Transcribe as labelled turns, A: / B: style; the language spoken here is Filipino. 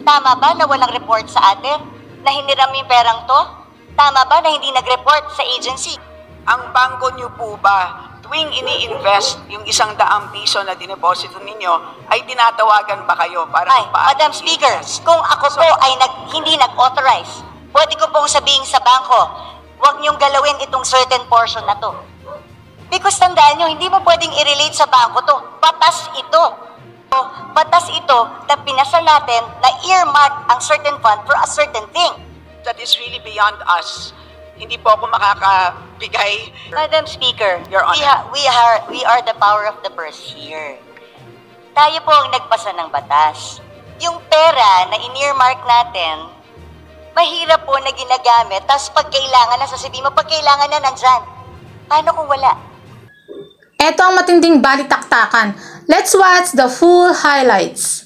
A: Tama ba na walang report sa atin? Na hiniram yung perang to? Tama ba na hindi nag-report sa agency?
B: Ang bangko niyo po ba, tuwing ini-invest yung 100 piso na dineposito ninyo, ay tinatawagan ba kayo para
A: Ay, Madam Speaker, kung ako po ay hindi nag-authorize, pwede ko pong sabihin sa bangko, huwag niyong galawin itong certain portion na to. Because tandaan niyo, hindi mo pwedeng i-relate sa bangko to. Batas ito. Batas ito na pinasa natin na earmark ang certain fund for a certain thing.
B: That is really beyond us. Hindi po ako makakabigay.
A: Madam Speaker,
B: Your Honor.
A: we are the power of the purse here. Tayo po ang nagpasa ng batas. Yung pera na in-earmark natin, mahirap po na ginagamit, tapos pag kailangan na, sasabihin mo, pag kailangan na, nandyan. Paano kung wala?
C: Ito ang matinding balitaktakan. Let's watch the full highlights.